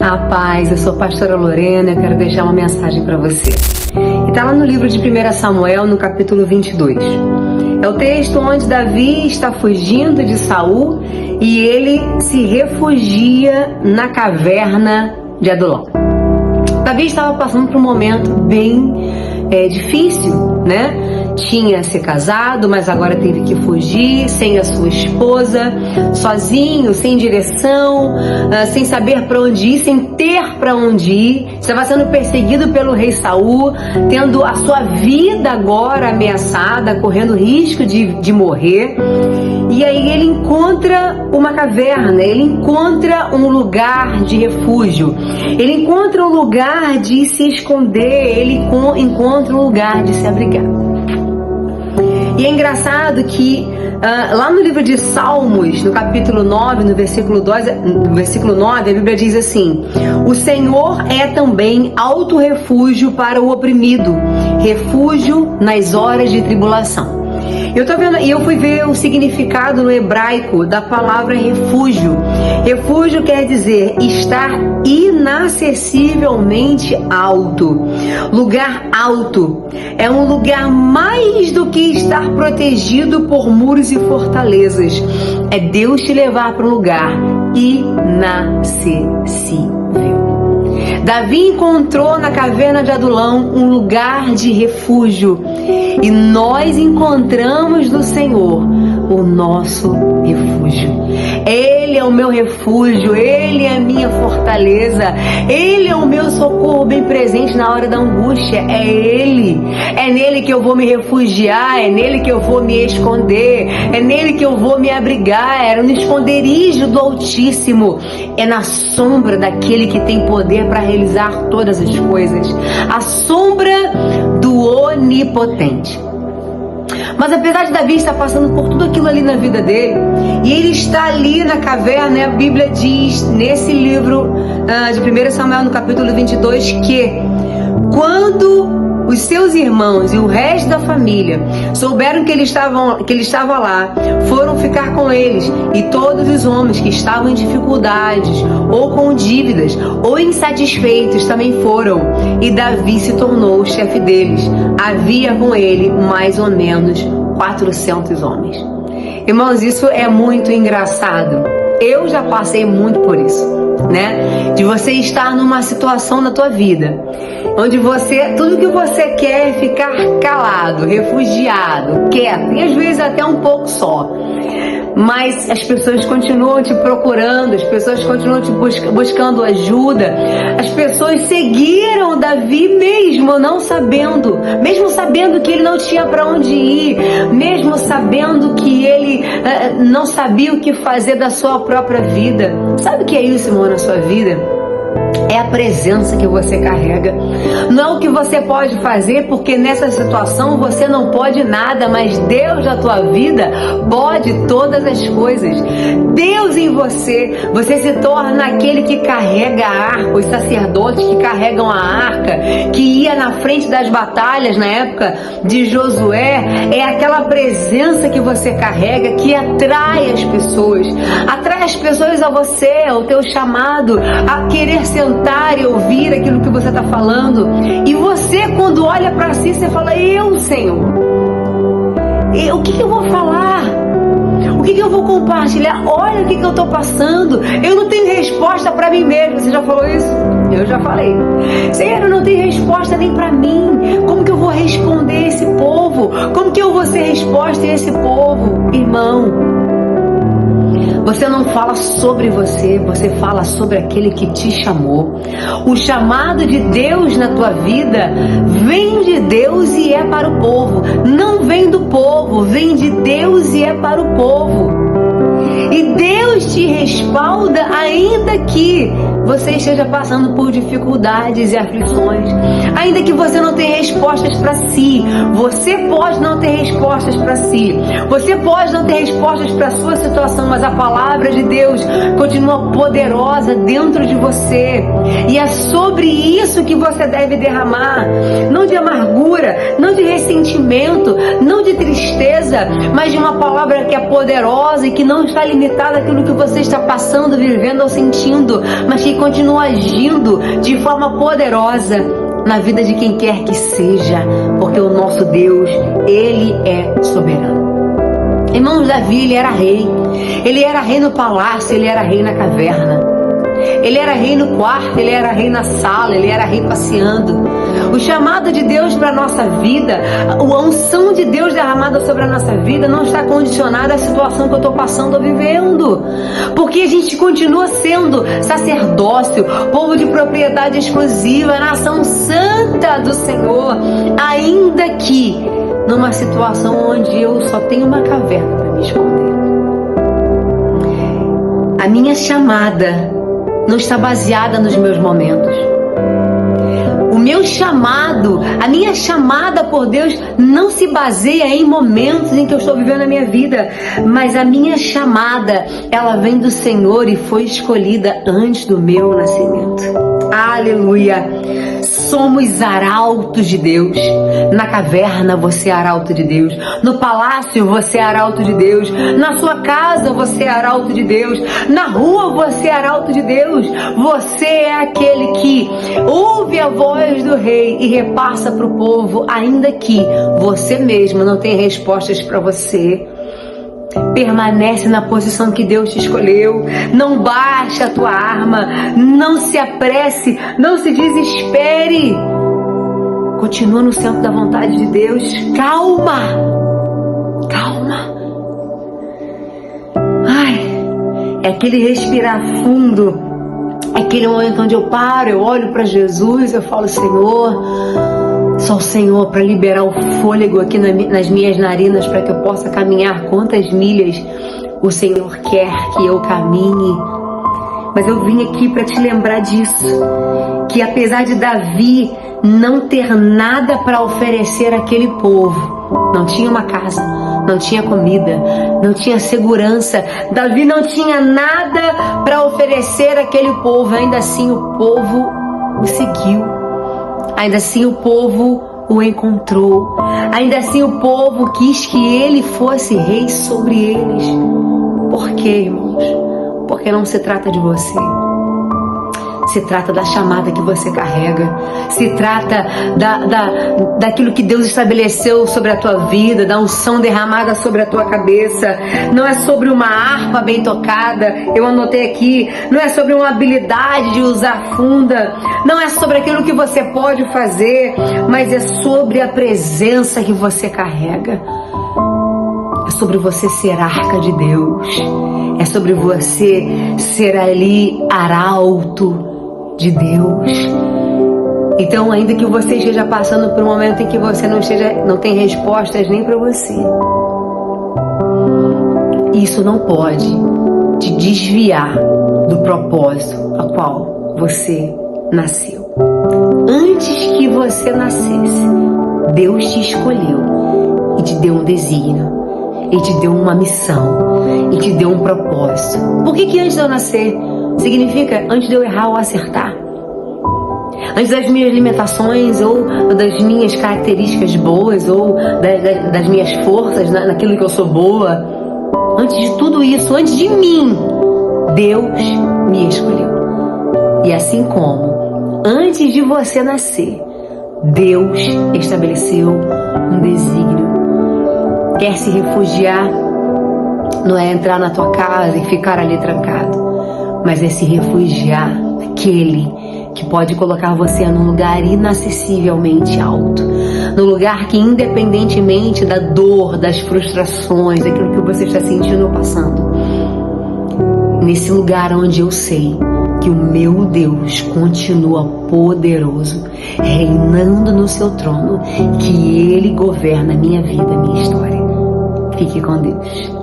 A paz, eu sou a pastora Lorena, eu quero deixar uma mensagem para você. E está lá no livro de 1 Samuel, no capítulo 22. É o texto onde Davi está fugindo de Saul e ele se refugia na caverna de Adulão. Davi estava passando por um momento bem difícil, né? Tinha se casado, mas agora teve que fugir, sem a sua esposa, sozinho, sem direção, sem saber para onde ir, sem ter para onde ir. Estava sendo perseguido pelo rei Saul, tendo a sua vida agora ameaçada, correndo risco de morrer. E aí ele encontra uma caverna, ele encontra um lugar de refúgio, ele encontra um lugar de se esconder, ele encontra um lugar de se abrigar. E é engraçado que lá no livro de Salmos, no capítulo 9, no versículo 9, a Bíblia diz assim: o Senhor é também alto refúgio para o oprimido, refúgio nas horas de tribulação. Eu fui ver o significado no hebraico da palavra refúgio. Refúgio quer dizer estar inacessivelmente alto. Lugar alto é um lugar mais do que estar protegido por muros e fortalezas. É Deus te levar para um lugar inacessível. Davi encontrou na caverna de Adulão um lugar de refúgio e nós encontramos no Senhor o nosso refúgio. Ele é o meu refúgio, Ele é a minha fortaleza, Ele é o meu socorro bem presente na hora da angústia. É Ele, é nele que eu vou me refugiar, é nele que eu vou me esconder, é nele que eu vou me abrigar, é no esconderijo do Altíssimo, é na sombra daquele que tem poder para realizar todas as coisas, a sombra do Onipotente. Mas apesar de Davi estar passando por tudo aquilo ali na vida dele, e ele está ali na caverna, a Bíblia diz nesse livro de 1 Samuel, no capítulo 22, que quando os seus irmãos e o resto da família souberam que ele estava lá, foram ficar com eles, e todos os homens que estavam em dificuldades, ou com dívidas, ou insatisfeitos também foram, e Davi se tornou o chefe deles. Havia com ele mais ou menos 400 homens. Irmãos, isso é muito engraçado. Eu já passei muito por isso, né? De você estar numa situação na tua vida onde tudo que você quer é ficar calado, refugiado, quieto, e às vezes até um pouco só. Mas as pessoas continuam te procurando, as pessoas continuam te buscando ajuda. As pessoas seguiram Davi mesmo sabendo que ele não tinha para onde ir, mesmo sabendo que ele não sabia o que fazer da sua própria vida. Sabe o que é isso, irmão, na sua vida? É a presença que você carrega. Não é o que você pode fazer, porque nessa situação você não pode nada, mas Deus na tua vida pode todas as coisas. Deus em você se torna aquele que carrega a arca, os sacerdotes que carregam a arca, que ia na frente das batalhas na época de Josué. É aquela presença que você carrega que atrai as pessoas a você, ao teu chamado, a querer sentar e ouvir aquilo que você está falando. E você, quando olha para si, você fala: eu, Senhor, o que eu vou falar? O que eu vou compartilhar? Olha o que eu estou passando. Eu não tenho resposta para mim mesmo. Você já falou isso? Eu já falei. Senhor, eu não tenho resposta nem para mim. Como que eu vou responder a esse povo? Como que eu vou ser resposta a esse povo? Irmão, você não fala sobre você, você fala sobre aquele que te chamou. O chamado de Deus na tua vida vem de Deus e é para o povo. Não vem do povo, vem de Deus e é para o povo. E Deus te respalda ainda que você esteja passando por dificuldades e aflições. Ainda que você não tenha respostas para si. Você pode não ter respostas para si. Você pode não ter respostas para a sua situação, mas a palavra de Deus continua poderosa dentro de você. E é sobre isso que você deve derramar. Não de amargura, não de ressentimento, não de tristeza, mas de uma palavra que é poderosa e que não está limitada àquilo que você está passando, vivendo ou sentindo, mas que que continua agindo de forma poderosa na vida de quem quer que seja, porque o nosso Deus, Ele é soberano. Irmãos, Davi, ele era rei. Ele era rei no palácio, ele era rei na caverna. Ele era rei no quarto, ele era rei na sala, ele era rei passeando. O chamado de Deus para a nossa vida, a unção de Deus derramada sobre a nossa vida não está condicionada à situação que eu estou passando ou vivendo. Porque a gente continua sendo sacerdócio, povo de propriedade exclusiva, nação santa do Senhor, ainda que numa situação onde eu só tenho uma caverna para me esconder. A minha chamada não está baseada nos meus momentos. O meu chamado, a minha chamada por Deus não se baseia em momentos em que eu estou vivendo a minha vida, mas a minha chamada, ela vem do Senhor e foi escolhida antes do meu nascimento. Aleluia! Somos arautos de Deus. Na caverna você é arauto de Deus. No palácio você é arauto de Deus. Na sua casa você é arauto de Deus. Na rua você é arauto de Deus. Você é aquele que ouve a voz do rei e repassa para o povo, ainda que você mesmo não tenha respostas para você. Permanece na posição que Deus te escolheu. Não baixe a tua arma. Não se apresse. Não se desespere. Continua no centro da vontade de Deus. Calma. Calma. Ai, é aquele respirar fundo. É aquele momento onde eu paro, eu olho para Jesus, eu falo: Senhor, só o Senhor para liberar o fôlego aqui nas minhas narinas, para que eu possa caminhar quantas milhas o Senhor quer que eu caminhe. Mas eu vim aqui para te lembrar disso, que apesar de Davi não ter nada para oferecer àquele povo, não tinha uma casa, não tinha comida, não tinha segurança, Davi não tinha nada para oferecer àquele povo, ainda assim o povo o seguiu. Ainda assim o povo o encontrou. Ainda assim o povo quis que ele fosse rei sobre eles. Por quê, irmãos? Porque não se trata de você. Se trata da chamada que você carrega. Se trata daquilo que Deus estabeleceu sobre a tua vida, da unção derramada sobre a tua cabeça. Não é sobre uma harpa bem tocada, eu anotei aqui. Não é sobre uma habilidade de usar funda. Não é sobre aquilo que você pode fazer, mas é sobre a presença que você carrega. É sobre você ser arca de Deus. É sobre você ser ali arauto de Deus. Então, ainda que você esteja passando por um momento em que você não tem respostas nem para você, isso não pode te desviar do propósito a qual você nasceu. Antes que você nascesse, Deus te escolheu e te deu um desígnio, e te deu uma missão, e te deu um propósito. Por que antes de eu nascer? Significa antes de eu errar ou acertar. Antes das minhas limitações ou das minhas características boas ou das minhas forças, naquilo que eu sou boa. Antes de tudo isso, antes de mim, Deus me escolheu. E assim como antes de você nascer, Deus estabeleceu um desígnio. Quer se refugiar, não é entrar na tua casa e ficar ali trancado, mas é se refugiar naquele que pode colocar você num lugar inacessivelmente alto, num lugar que, independentemente da dor, das frustrações, daquilo que você está sentindo ou passando, nesse lugar onde eu sei que o meu Deus continua poderoso, reinando no seu trono, que Ele governa a minha vida, a minha história. Fique com Deus.